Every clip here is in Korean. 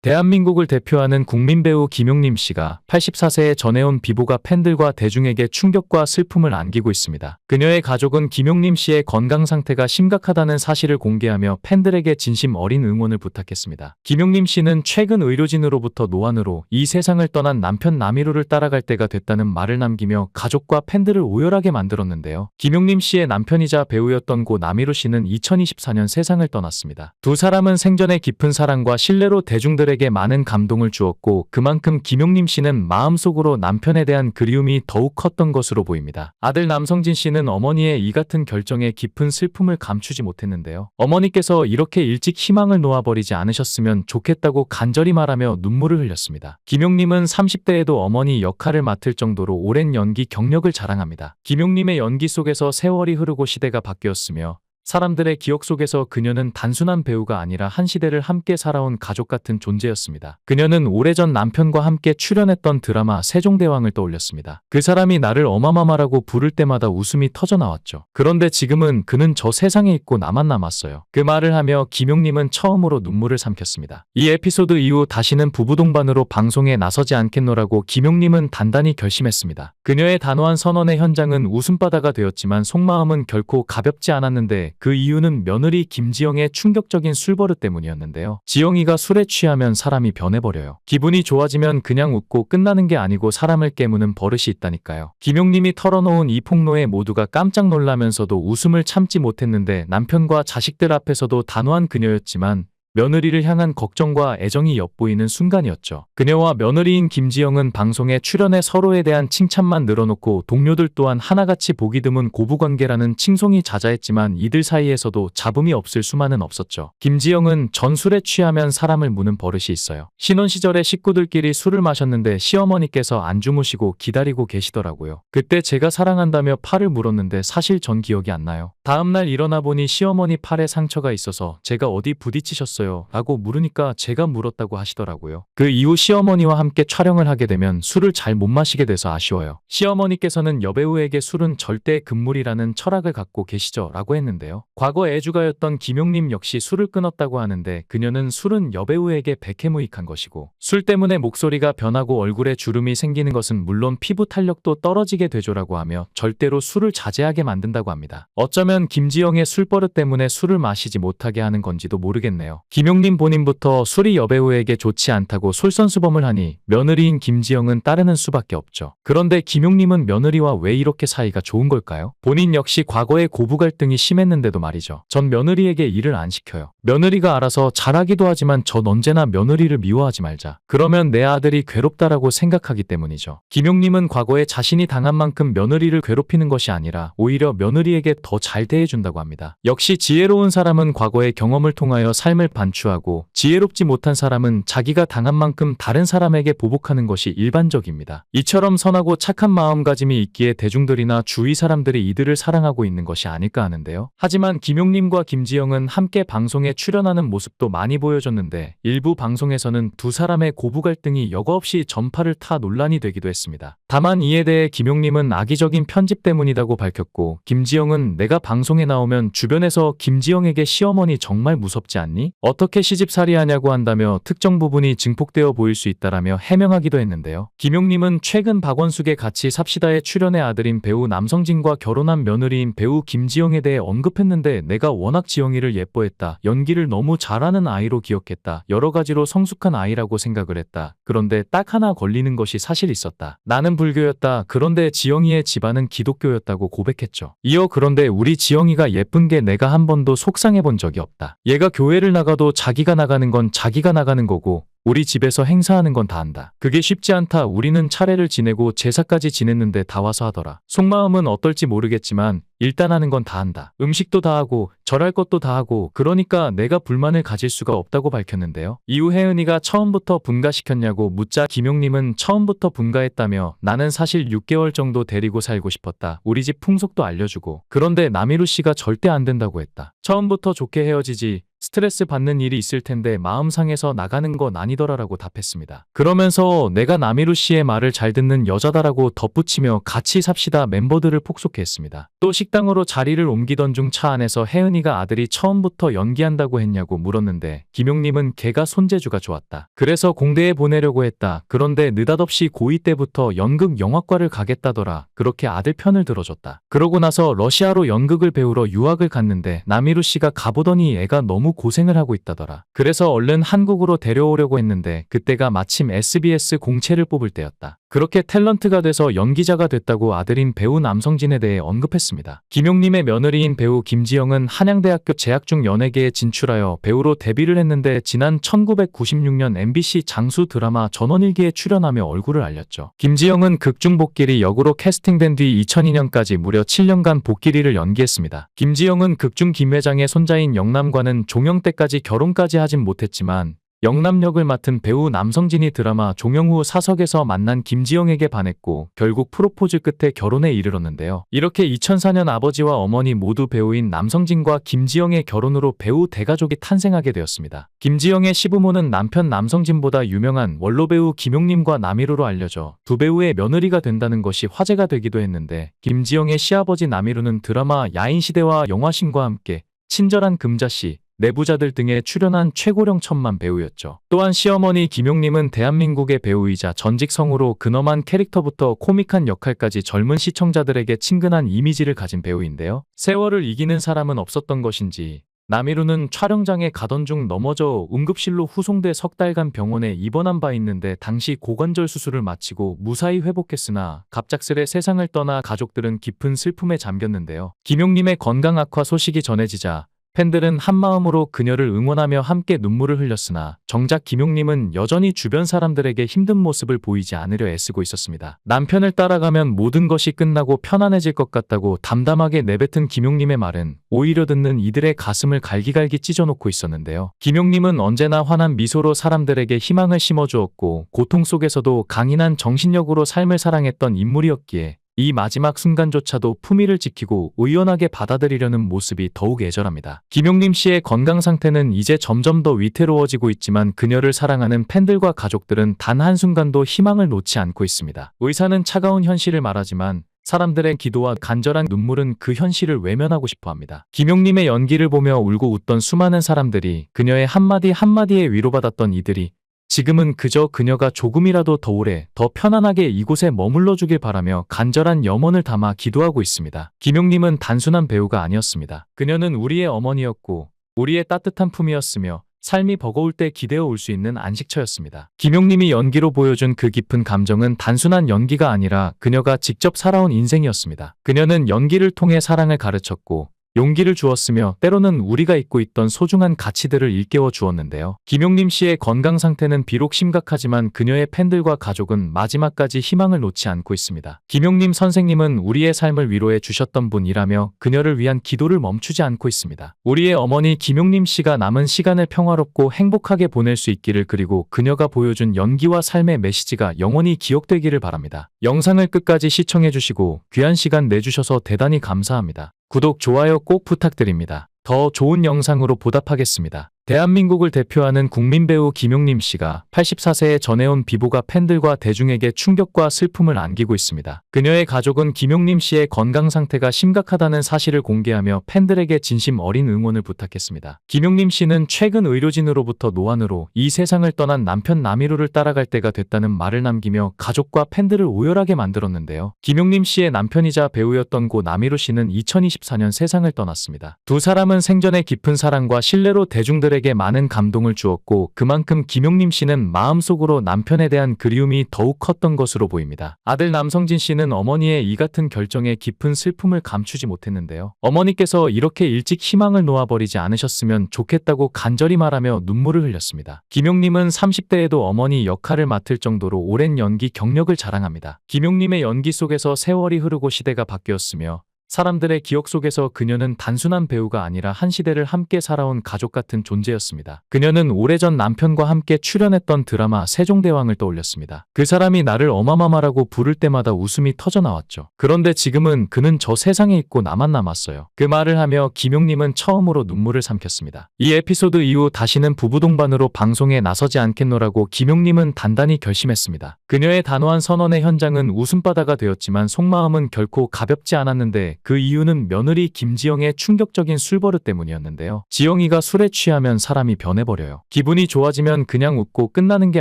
대한민국을 대표하는 국민 배우 김용림 씨가 84세에 전해온 비보가 팬들과 대중에게 충격과 슬픔을 안기고 있습니다. 그녀의 가족은 김용림 씨의 건강 상태가 심각하다는 사실을 공개하며 팬들에게 진심 어린 응원을 부탁했습니다. 김용림 씨는 최근 의료진으로부터 노안으로 이 세상을 떠난 남편 남희로를 따라갈 때가 됐다는 말을 남기며 가족과 팬들을 오열하게 만들었는데요. 김용림 씨의 남편이자 배우였던 고 남희로 씨는 2024년 세상을 떠났습니다. 두 사람은 생전에 깊은 사랑과 신뢰로 대중들에게 많은 감동을 주었고 그만큼 김용림 씨는 마음속으로 남편에 대한 그리움이 더욱 컸던 것으로 보입니다. 아들 남성진 씨는 어머니의 이 같은 결정에 깊은 슬픔을 감추지 못했는데요. 어머니께서 이렇게 일찍 희망을 놓아버리지 않으셨으면 좋겠다고 간절히 말하며 눈물을 흘렸습니다. 김용림은 30대에도 어머니 역할을 맡을 정도로 오랜 연기 경력을 자랑합니다. 김용림의 연기 속에서 세월이 흐르고 시대가 바뀌었으며 사람들의 기억 속에서 그녀는 단순한 배우가 아니라 한 시대를 함께 살아온 가족 같은 존재였습니다. 그녀는 오래전 남편과 함께 출연했던 드라마 세종대왕을 떠올렸습니다. 그 사람이 나를 어마마마라고 부를 때마다 웃음이 터져 나왔죠. 그런데 지금은 그는 저 세상에 있고 나만 남았어요. 그 말을 하며 김용림은 처음으로 눈물을 삼켰습니다. 이 에피소드 이후 다시는 부부 동반으로 방송에 나서지 않겠노라고 김용림은 단단히 결심했습니다. 그녀의 단호한 선언의 현장은 웃음바다가 되었지만 속마음은 결코 가볍지 않았는데 그 이유는 며느리 김지영의 충격적인 술버릇 때문이었는데요. 지영이가 술에 취하면 사람이 변해버려요. 기분이 좋아지면 그냥 웃고 끝나는 게 아니고 사람을 깨무는 버릇이 있다니까요. 김용림이 털어놓은 이 폭로에 모두가 깜짝 놀라면서도 웃음을 참지 못했는데 남편과 자식들 앞에서도 단호한 그녀였지만 며느리를 향한 걱정과 애정이 엿보이는 순간이었죠. 그녀와 며느리인 김지영은 방송에 출연해 서로에 대한 칭찬만 늘어놓고 동료들 또한 하나같이 보기 드문 고부관계라는 칭송이 자자했지만 이들 사이에서도 잡음이 없을 수만은 없었죠. 김지영은 전술에 취하면 사람을 무는 버릇이 있어요. 신혼 시절에 식구들끼리 술을 마셨는데 시어머니께서 안 주무시고 기다리고 계시더라고요. 그때 제가 사랑한다며 팔을 물었는데 사실 전 기억이 안 나요. 다음날 일어나 보니 시어머니 팔에 상처가 있어서 제가 어디 부딪히셨어요? 라고 물으니까 제가 물었다고 하시더라고요. 그 이후 시어머니와 함께 촬영을 하게 되면 술을 잘 못 마시게 돼서 아쉬워요. 시어머니께서는 여배우에게 술은 절대 금물이라는 철학을 갖고 계시죠 라고 했는데요. 과거 애주가였던 김용림 역시 술을 끊었다고 하는데 그녀는 술은 여배우에게 백해무익한 것이고 술 때문에 목소리가 변하고 얼굴에 주름이 생기는 것은 물론 피부 탄력도 떨어지게 되죠라고 하며 절대로 술을 자제하게 만든다고 합니다. 어쩌면 김지영의 술버릇 때문에 술을 마시지 못하게 하는 건지도 모르겠네요. 김용림 본인부터 술이 여배우에게 좋지 않다고 솔선수범을 하니 며느리인 김지영은 따르는 수밖에 없죠. 그런데 김용림은 며느리와 왜 이렇게 사이가 좋은 걸까요? 본인 역시 과거에 고부 갈등이 심했는데도 말이죠. 전 며느리에게 일을 안 시켜요. 며느리가 알아서 잘하기도 하지만 전 언제나 며느리를 미워하지 말자. 그러면 내 아들이 괴롭다라고 생각하기 때문이죠. 김용림은 과거에 자신이 당한 만큼 며느리를 괴롭히는 것이 아니라 오히려 며느리에게 더 잘 대해준다고 합니다. 역시 지혜로운 사람은 과거의 경험을 통하여 삶을 반추하고 지혜롭지 못한 사람은 자기가 당한 만큼 다른 사람에게 보복하는 것이 일반적입니다. 이처럼 선하고 착한 마음가짐이 있기에 대중들이나 주위 사람들이 이들을 사랑하고 있는 것이 아닐까 하는데요. 하지만 김용림과 김지영은 함께 방송에 출연하는 모습도 많이 보여줬는데 일부 방송에서는 두 사람의 고부 갈등이 여과없이 전파를 타 논란이 되기도 했습니다. 다만 이에 대해 김용림은 악의적인 편집 때문이라고 밝혔고 김지영은 내가 방송에 나오면 주변에서 김지영에게 시어머니 정말 무섭지 않니? 어떻게 시집살이하냐고 한다며 특정 부분이 증폭되어 보일 수 있다라며 해명하기도 했는데요. 김용림은 최근 박원숙의 같이 삽시다에 출연해 아들인 배우 남성진과 결혼한 며느리인 배우 김지영에 대해 언급했는데 내가 워낙 지영이를 예뻐했다. 연기를 너무 잘하는 아이로 기억했다. 여러 가지로 성숙한 아이라고 생각을 했다. 그런데 딱 하나 걸리는 것이 사실 있었다. 나는 불교였다. 그런데 지영이의 집안은 기독교였다고 고백했죠. 이어 그런데 우리 지영이가 예쁜 게 내가 한 번도 속상해 본 적이 없다. 얘가 교회를 나가도 자기가 나가는 건 자기가 나가는 거고 우리 집에서 행사하는 건 다 한다. 그게 쉽지 않다. 우리는 차례를 지내고 제사까지 지냈는데 다 와서 하더라. 속마음은 어떨지 모르겠지만 일단 하는 건 다 한다. 음식도 다 하고 절할 것도 다 하고 그러니까 내가 불만을 가질 수가 없다고 밝혔는데요. 이후 혜은이가 처음부터 분가시켰냐고 묻자 김용림은 처음부터 분가했다며 나는 사실 6개월 정도 데리고 살고 싶었다. 우리 집 풍속도 알려주고 그런데 남희루 씨가 절대 안 된다고 했다. 처음부터 좋게 헤어지지 스트레스 받는 일이 있을 텐데 마음 상해서 나가는 건 아니더라라고 답했습니다. 그러면서 내가 남희루 씨의 말을 잘 듣는 여자다라고 덧붙이며 같이 삽시다 멤버들을 폭소했습니다. 또 식당으로 자리를 옮기던 중 차 안에서 혜은이가 아들이 처음부터 연기한다고 했냐고 물었는데 김용님은 걔가 손재주가 좋았다. 그래서 공대에 보내려고 했다. 그런데 느닷없이 고2 때부터 연극 영화과를 가겠다더라. 그렇게 아들 편을 들어줬다. 그러고 나서 러시아로 연극을 배우러 유학을 갔는데 남희루 씨가 가보더니 애가 너무 고생을 하고 있다더라. 그래서 얼른 한국으로 데려오려고 했는데 그때가 마침 SBS 공채를 뽑을 때였다. 그렇게 탤런트가 돼서 연기자가 됐다고 아들인 배우 남성진에 대해 언급했습니다. 김용님의 며느리인 배우 김지영은 한양대학교 재학 중 연예계에 진출하여 배우로 데뷔를 했는데 지난 1996년 MBC 장수 드라마 전원일기에 출연하며 얼굴을 알렸죠. 김지영은 극중 복길이 역으로 캐스팅된 뒤 2002년까지 무려 7년간 복길이를 연기했습니다. 김지영은 극중 김 회장의 손자인 영남과는 종영 때까지 결혼까지 하진 못했지만 영남 역을 맡은 배우 남성진이 드라마 종영 후 사석에서 만난 김지영에게 반했고 결국 프로포즈 끝에 결혼에 이르렀는데요. 이렇게 2004년 아버지와 어머니 모두 배우인 남성진과 김지영의 결혼으로 배우 대가족이 탄생하게 되었습니다. 김지영의 시부모는 남편 남성진보다 유명한 원로 배우 김용님과 남희루로 알려져 두 배우의 며느리가 된다는 것이 화제가 되기도 했는데 김지영의 시아버지 남희루는 드라마 야인시대와 영화신과 함께 친절한 금자씨, 내부자들 등에 출연한 최고령 천만 배우였죠. 또한 시어머니 김용님은 대한민국의 배우이자 전직 성우로 근엄한 캐릭터부터 코믹한 역할까지 젊은 시청자들에게 친근한 이미지를 가진 배우인데요. 세월을 이기는 사람은 없었던 것인지 남희루는 촬영장에 가던 중 넘어져 응급실로 후송돼 석 달간 병원에 입원한 바 있는데 당시 고관절 수술을 마치고 무사히 회복했으나 갑작스레 세상을 떠나 가족들은 깊은 슬픔에 잠겼는데요. 김용님의 건강 악화 소식이 전해지자 팬들은 한마음으로 그녀를 응원하며 함께 눈물을 흘렸으나 정작 김용님은 여전히 주변 사람들에게 힘든 모습을 보이지 않으려 애쓰고 있었습니다. 남편을 따라가면 모든 것이 끝나고 편안해질 것 같다고 담담하게 내뱉은 김용님의 말은 오히려 듣는 이들의 가슴을 갈기갈기 찢어놓고 있었는데요. 김용님은 언제나 환한 미소로 사람들에게 희망을 심어주었고 고통 속에서도 강인한 정신력으로 삶을 사랑했던 인물이었기에 이 마지막 순간조차도 품위를 지키고 의연하게 받아들이려는 모습이 더욱 애절합니다. 김용님 씨의 건강 상태는 이제 점점 더 위태로워지고 있지만 그녀를 사랑하는 팬들과 가족들은 단 한순간도 희망을 놓지 않고 있습니다. 의사는 차가운 현실을 말하지만 사람들의 기도와 간절한 눈물은 그 현실을 외면하고 싶어 합니다. 김용님의 연기를 보며 울고 웃던 수많은 사람들이 그녀의 한마디 한마디에 위로받았던 이들이 지금은 그저 그녀가 조금이라도 더 오래, 더 편안하게 이곳에 머물러 주길 바라며 간절한 염원을 담아 기도하고 있습니다. 김용님은 단순한 배우가 아니었습니다. 그녀는 우리의 어머니였고 우리의 따뜻한 품이었으며 삶이 버거울 때 기대어 올 수 있는 안식처였습니다. 김용님이 연기로 보여준 그 깊은 감정은 단순한 연기가 아니라 그녀가 직접 살아온 인생이었습니다. 그녀는 연기를 통해 사랑을 가르쳤고 용기를 주었으며 때로는 우리가 잊고 있던 소중한 가치들을 일깨워 주었는데요. 김용님 씨의 건강 상태는 비록 심각하지만 그녀의 팬들과 가족은 마지막까지 희망을 놓지 않고 있습니다. 김용님 선생님은 우리의 삶을 위로해 주셨던 분이라며 그녀를 위한 기도를 멈추지 않고 있습니다. 우리의 어머니 김용님 씨가 남은 시간을 평화롭고 행복하게 보낼 수 있기를 그리고 그녀가 보여준 연기와 삶의 메시지가 영원히 기억되기를 바랍니다. 영상을 끝까지 시청해 주시고 귀한 시간 내주셔서 대단히 감사합니다. 구독, 좋아요 꼭 부탁드립니다. 더 좋은 영상으로 보답하겠습니다. 대한민국을 대표하는 국민 배우 김용님 씨가 84세에 전해온 비보가 팬들과 대중에게 충격과 슬픔을 안기고 있습니다. 그녀의 가족은 김용님 씨의 건강 상태가 심각하다는 사실을 공개하며 팬들에게 진심 어린 응원을 부탁했습니다. 김용님 씨는 최근 의료진으로부터 노안으로 이 세상을 떠난 남편 남희루를 따라갈 때가 됐다는 말을 남기며 가족과 팬들을 오열하게 만들었는데요. 김용님 씨의 남편이자 배우였던 고 남희루 씨는 2024년 세상을 떠났습니다. 두 사람은 생전에 깊은 사랑과 신뢰로 대중들에게 많은 감동을 주었고 그만큼 김용님 씨는 마음속으로 남편에 대한 그리움이 더욱 컸던 것으로 보입니다. 아들 남성진 씨는 어머니의 이 같은 결정에 깊은 슬픔을 감추지 못했는데요. 어머니께서 이렇게 일찍 희망을 놓아버리지 않으셨으면 좋겠다고 간절히 말하며 눈물을 흘렸습니다. 김용님은 30대에도 어머니 역할을 맡을 정도로 오랜 연기 경력을 자랑합니다. 김용님의 연기 속에서 세월이 흐르고 시대가 바뀌었으며 사람들의 기억 속에서 그녀는 단순한 배우가 아니라 한 시대를 함께 살아온 가족 같은 존재였습니다. 그녀는 오래전 남편과 함께 출연했던 드라마 세종대왕을 떠올렸습니다. 그 사람이 나를 어마마마라고 부를 때마다 웃음이 터져나왔죠. 그런데 지금은 그는 저 세상에 있고 나만 남았어요. 그 말을 하며 김용님은 처음으로 눈물을 삼켰습니다. 이 에피소드 이후 다시는 부부 동반으로 방송에 나서지 않겠노라고 김용님은 단단히 결심했습니다. 그녀의 단호한 선언의 현장은 웃음바다가 되었지만 속마음은 결코 가볍지 않았는데 그 이유는 며느리 김지영의 충격적인 술버릇 때문이었는데요. 지영이가 술에 취하면 사람이 변해버려요. 기분이 좋아지면 그냥 웃고 끝나는 게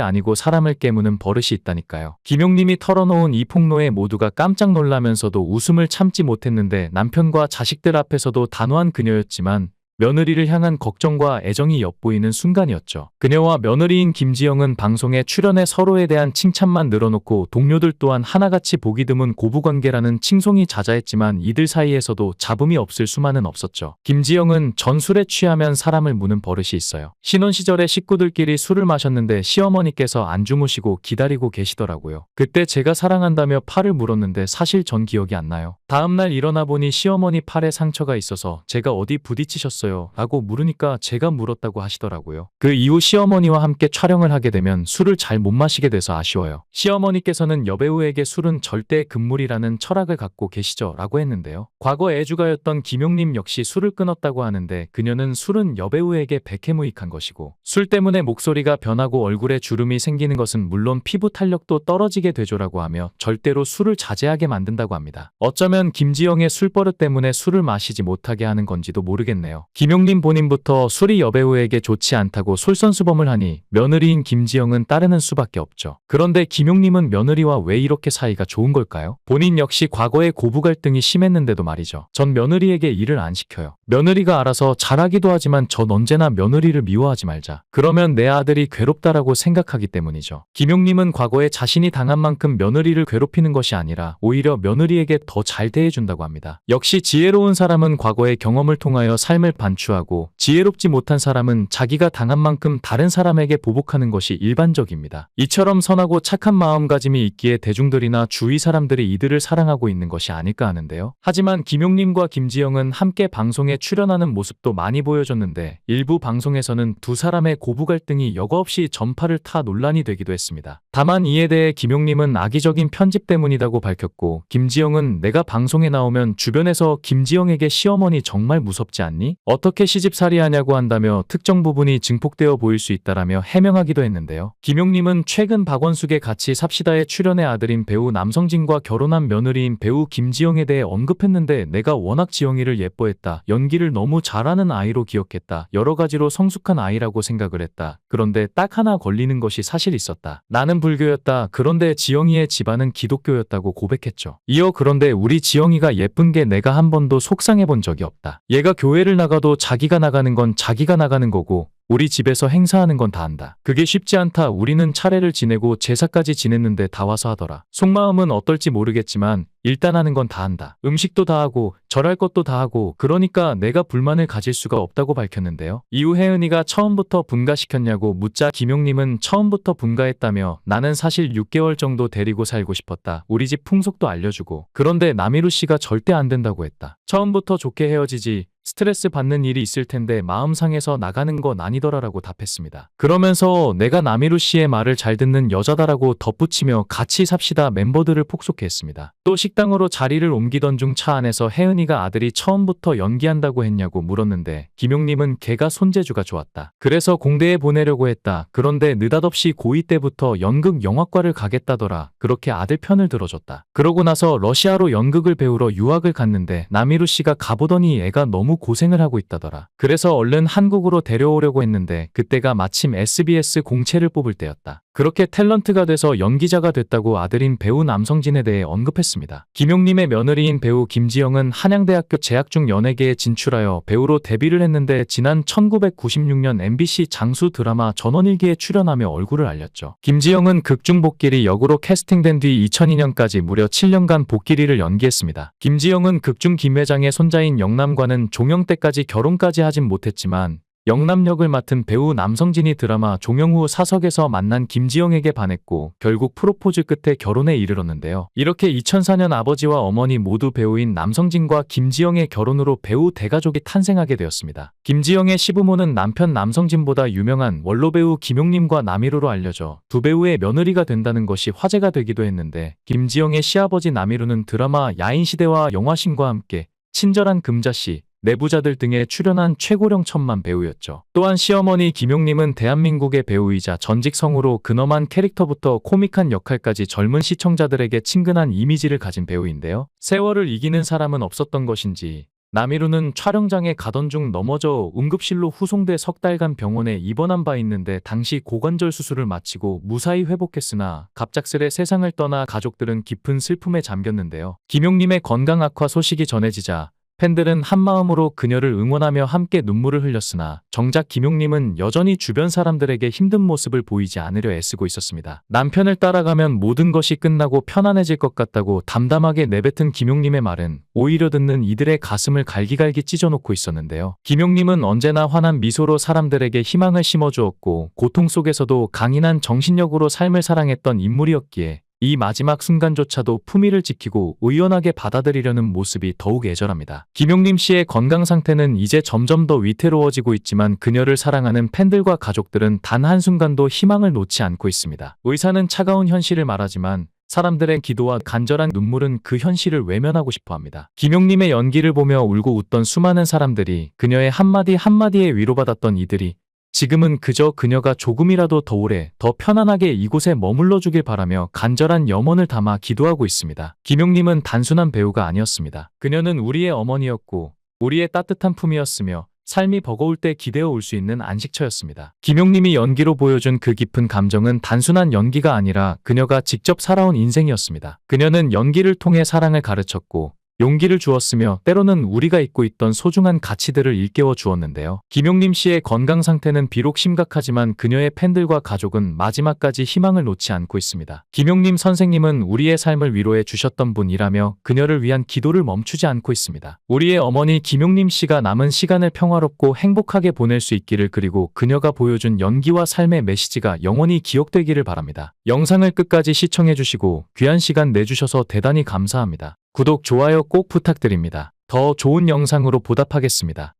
아니고 사람을 깨무는 버릇이 있다니까요. 김용님이 털어놓은 이 폭로에 모두가 깜짝 놀라면서도 웃음을 참지 못했는데 남편과 자식들 앞에서도 단호한 그녀였지만 며느리를 향한 걱정과 애정이 엿보이는 순간이었죠. 그녀와 며느리인 김지영은 방송에 출연해 서로에 대한 칭찬만 늘어놓고 동료들 또한 하나같이 보기 드문 고부관계라는 칭송이 자자했지만 이들 사이에서도 잡음이 없을 수만은 없었죠. 김지영은 전술에 취하면 사람을 무는 버릇이 있어요. 신혼 시절에 식구들끼리 술을 마셨는데 시어머니께서 안 주무시고 기다리고 계시더라고요. 그때 제가 사랑한다며 팔을 물었는데 사실 전 기억이 안 나요. 다음날 일어나 보니 시어머니 팔에 상처가 있어서 제가 어디 부딪히셨어요? 라고 물으니까 제가 물었다고 하시더라고요. 그 이후 시어머니와 함께 촬영을 하게 되면 술을 잘 못 마시게 돼서 아쉬워요. 시어머니께서는 여배우에게 술은 절대 금물이라는 철학을 갖고 계시죠 라고 했는데요. 과거 애주가였던 김용님 역시 술을 끊었다고 하는데 그녀는 술은 여배우에게 백해무익한 것이고 술 때문에 목소리가 변하고 얼굴에 주름이 생기는 것은 물론 피부 탄력도 떨어지게 되죠라고 하며 절대로 술을 자제하게 만든다고 합니다. 어쩌면 김지영의 술버릇 때문에 술을 마시지 못하게 하는 건지도 모르겠네요. 김용님 본인부터 술이 여배우에게 좋지 않다고 솔선수범을 하니 며느리인 김지영은 따르는 수밖에 없죠. 그런데 김용님은 며느리와 왜 이렇게 사이가 좋은 걸까요? 본인 역시 과거에 고부 갈등이 심했는데도 말이죠. 전 며느리에게 일을 안 시켜요. 며느리가 알아서 잘하기도 하지만 전 언제나 며느리를 미워하지 말자. 그러면 내 아들이 괴롭다라고 생각하기 때문이죠. 김용님은 과거에 자신이 당한 만큼 며느리를 괴롭히는 것이 아니라 오히려 며느리에게 더 잘 대해준다고 합니다. 역시 지혜로운 사람은 과거의 경험을 통하여 삶을 반추하고 지혜롭지 못한 사람은 자기가 당한 만큼 다른 사람에게 보복하는 것이 일반적입니다. 이처럼 선하고 착한 마음가짐이 있기에 대중들이나 주위 사람들이 이들을 사랑하고 있는 것이 아닐까 하는데요. 하지만 김용님과 김지영은 함께 방송에 출연하는 모습도 많이 보여줬는데 일부 방송에서는 두 사람의 고부 갈등이 여과 없이 전파를 타 논란이 되기도 했습니다. 다만 이에 대해 김용님은 악의적인 편집 때문이라고 밝혔고 김지영은 내가 방송에 나오면 주변에서 김지영에게 시어머니 정말 무섭지 않니? 어떻게 시집살이하냐고 한다며 특정 부분이 증폭되어 보일 수 있다라며 해명하기도 했는데요. 김용님은 최근 박원숙의 같이 삽시다에 출연해 아들인 배우 남성진과 결혼한 며느리인 배우 김지영에 대해 언급했는데 내가 워낙 지영이를 예뻐했다. 연기를 너무 잘하는 아이로 기억했다. 여러 가지로 성숙한 아이라고 생각을 했다. 그런데 딱 하나 걸리는 것이 사실 있었다. 나는 불교였다. 그런데 지영이의 집안은 기독교였다고 고백했죠. 이어 그런데 우리 지영이가 예쁜 게 내가 한 번도 속상해 본 적이 없다. 얘가 교회를 나가도 자기가 나가는 건 자기가 나가는 거고 우리 집에서 행사하는 건 다 한다. 그게 쉽지 않다. 우리는 차례를 지내고 제사까지 지냈는데 다 와서 하더라. 속마음은 어떨지 모르겠지만 일단 하는 건 다 한다. 음식도 다 하고 절할 것도 다 하고 그러니까 내가 불만을 가질 수가 없다고 밝혔는데요. 이후 혜은이가 처음부터 분가시켰냐고 묻자 김용님은 처음부터 분가했다며 나는 사실 6개월 정도 데리고 살고 싶었다. 우리 집 풍속도 알려주고 그런데 남희루 씨가 절대 안 된다고 했다. 처음부터 좋게 헤어지지 스트레스 받는 일이 있을 텐데 마음 상해서 나가는 건 아니더라라고 답했습니다. 그러면서 내가 남희루 씨의 말을 잘 듣는 여자다라고 덧붙이며 같이 삽시다 멤버들을 폭소했습니다. 또 식당으로 자리를 옮기던 중 차 안에서 혜은이가 아들이 처음부터 연기한다고 했냐고 물었는데 김용님은 걔가 손재주가 좋았다. 그래서 공대에 보내려고 했다. 그런데 느닷없이 고2 때부터 연극 영화과를 가겠다더라. 그렇게 아들 편을 들어줬다. 그러고 나서 러시아로 연극을 배우러 유학을 갔는데 남희루 씨가 가보더니 애가 너무 고생을 하고 있다더라. 그래서 얼른 한국으로 데려오려고 했는데 그때가 마침 SBS 공채를 뽑을 때였다. 그렇게 탤런트가 돼서 연기자가 됐다고 아들인 배우 남성진에 대해 언급했습니다. 김용님의 며느리인 배우 김지영은 한양대학교 재학 중 연예계에 진출하여 배우로 데뷔를 했는데 지난 1996년 MBC 장수 드라마 전원일기에 출연하며 얼굴을 알렸죠. 김지영은 극중 복길이 역으로 캐스팅된 뒤 2002년까지 무려 7년간 복길이를 연기했습니다. 김지영은 극중 김 회장의 손자인 영남과는 종영 때까지 결혼까지 하진 못했지만 영남 역을 맡은 배우 남성진이 드라마 종영후 사석에서 만난 김지영에게 반했고 결국 프로포즈 끝에 결혼에 이르렀는데요. 이렇게 2004년 아버지와 어머니 모두 배우인 남성진과 김지영의 결혼으로 배우 대가족이 탄생하게 되었습니다. 김지영의 시부모는 남편 남성진보다 유명한 원로배우 김용림과 남이로로 알려져 두 배우의 며느리가 된다는 것이 화제가 되기도 했는데, 김지영의 시아버지 남이로는 드라마 야인시대와 영화신과 함께 친절한 금자씨, 내부자들 등에 출연한 최고령 천만 배우였죠. 또한 시어머니 김용림은 대한민국의 배우이자 전직 성우로 근엄한 캐릭터부터 코믹한 역할까지 젊은 시청자들에게 친근한 이미지를 가진 배우인데요. 세월을 이기는 사람은 없었던 것인지 남이루는 촬영장에 가던 중 넘어져 응급실로 후송돼 석 달간 병원에 입원한 바 있는데, 당시 고관절 수술을 마치고 무사히 회복했으나 갑작스레 세상을 떠나 가족들은 깊은 슬픔에 잠겼는데요. 김용림의 건강 악화 소식이 전해지자 팬들은 한마음으로 그녀를 응원하며 함께 눈물을 흘렸으나 정작 김용림은 여전히 주변 사람들에게 힘든 모습을 보이지 않으려 애쓰고 있었습니다. 남편을 따라가면 모든 것이 끝나고 편안해질 것 같다고 담담하게 내뱉은 김용림의 말은 오히려 듣는 이들의 가슴을 갈기갈기 찢어놓고 있었는데요. 김용림은 언제나 환한 미소로 사람들에게 희망을 심어주었고 고통 속에서도 강인한 정신력으로 삶을 사랑했던 인물이었기에 이 마지막 순간조차도 품위를 지키고 의연하게 받아들이려는 모습이 더욱 애절합니다. 김용림 씨의 건강 상태는 이제 점점 더 위태로워지고 있지만 그녀를 사랑하는 팬들과 가족들은 단 한순간도 희망을 놓지 않고 있습니다. 의사는 차가운 현실을 말하지만 사람들의 기도와 간절한 눈물은 그 현실을 외면하고 싶어 합니다. 김용림의 연기를 보며 울고 웃던 수많은 사람들이, 그녀의 한마디 한마디에 위로받았던 이들이 지금은 그저 그녀가 조금이라도 더 오래, 더 편안하게 이곳에 머물러 주길 바라며 간절한 염원을 담아 기도하고 있습니다. 김용림은 단순한 배우가 아니었습니다. 그녀는 우리의 어머니였고 우리의 따뜻한 품이었으며 삶이 버거울 때 기대어 올 수 있는 안식처였습니다. 김용림이 연기로 보여준 그 깊은 감정은 단순한 연기가 아니라 그녀가 직접 살아온 인생이었습니다. 그녀는 연기를 통해 사랑을 가르쳤고 용기를 주었으며 때로는 우리가 잊고 있던 소중한 가치들을 일깨워 주었는데요. 김용림 씨의 건강 상태는 비록 심각하지만 그녀의 팬들과 가족은 마지막까지 희망을 놓지 않고 있습니다. 김용림 선생님은 우리의 삶을 위로해 주셨던 분이라며 그녀를 위한 기도를 멈추지 않고 있습니다. 우리의 어머니 김용림 씨가 남은 시간을 평화롭고 행복하게 보낼 수 있기를, 그리고 그녀가 보여준 연기와 삶의 메시지가 영원히 기억되기를 바랍니다. 영상을 끝까지 시청해 주시고 귀한 시간 내주셔서 대단히 감사합니다. 구독, 좋아요 꼭 부탁드립니다. 더 좋은 영상으로 보답하겠습니다.